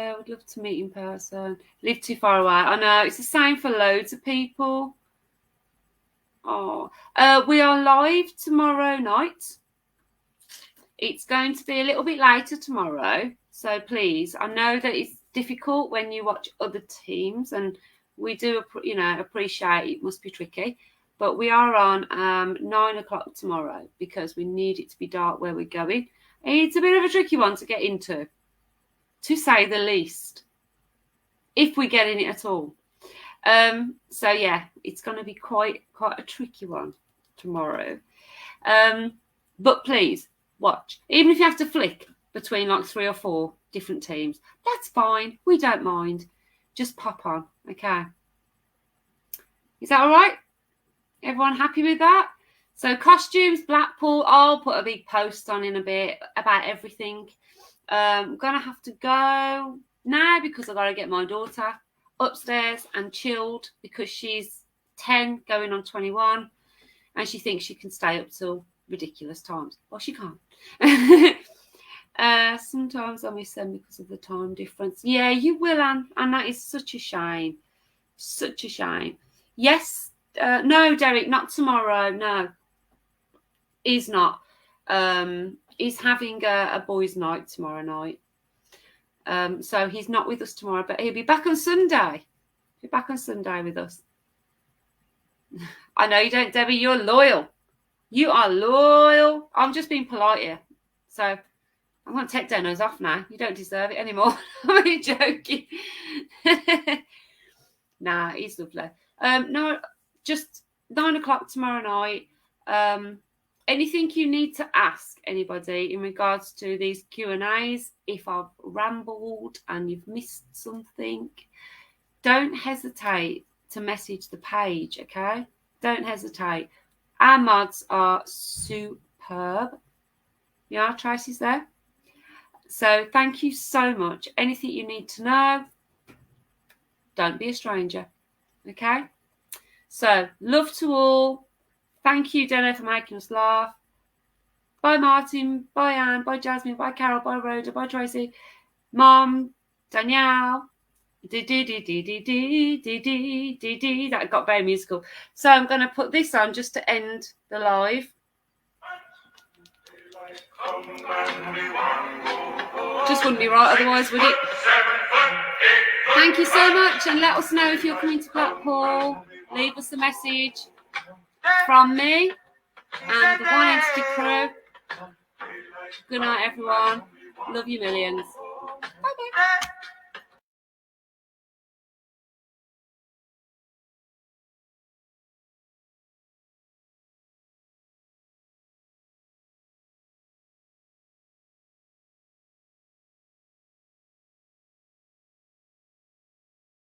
I would love to meet in person. Live too far away. I know, it's the same for loads of people. Oh, we are live tomorrow night. It's going to be a little bit later tomorrow. So please, I know that it's difficult when you watch other teams and we do, appreciate it must be tricky. But we are on 9 o'clock tomorrow because we need it to be dark where we're going. It's a bit of a tricky one to get into, to say the least, if we get in it at all. So yeah, it's going to be quite a tricky one tomorrow. But please watch, even if you have to flick between like 3 or 4 different teams, that's fine. We don't mind. Just pop on, okay? Is that all right? Everyone happy with that? So costumes, Blackpool. I'll put a big post on in a bit about everything. I'm going to have to go now because I've got to get my daughter upstairs and chilled because she's 10 going on 21 and she thinks she can stay up till ridiculous times. Well, she can't. Sometimes I miss them because of the time difference. Yeah, you will, Anne. And that is such a shame. Such a shame. Yes. No, Derek, not tomorrow. No. He's not. He's having a boys' night tomorrow night. So he's not with us tomorrow, but he'll be back on Sunday. He'll be back on Sunday with us. I know you don't, Debbie. You're loyal. You are loyal. I'm just being polite here. So I'm going to take Denno's off now. You don't deserve it anymore. I'm only joking. Nah, he's lovely. No, just 9 o'clock tomorrow night. Anything you need to ask anybody in regards to these Q&As, if I've rambled and you've missed something, don't hesitate to message the page, okay? Don't hesitate. Our mods are superb. Yeah, Tracy's there. So thank you so much. Anything you need to know, don't be a stranger, okay? So love to all. Thank you, Dana, for making us laugh. Bye, Martin. Bye, Anne. Bye, Jasmine. Bye, Carol. Bye, Rhoda. Bye, Tracy. Mom, Danielle. That got very musical. So I'm going to put this on just to end the live. Just wouldn't be right otherwise, would it? Thank you so much, and let us know if you're coming to Blackpool. Leave us a message from me and the One Entity crew. Good night, everyone. Love you millions.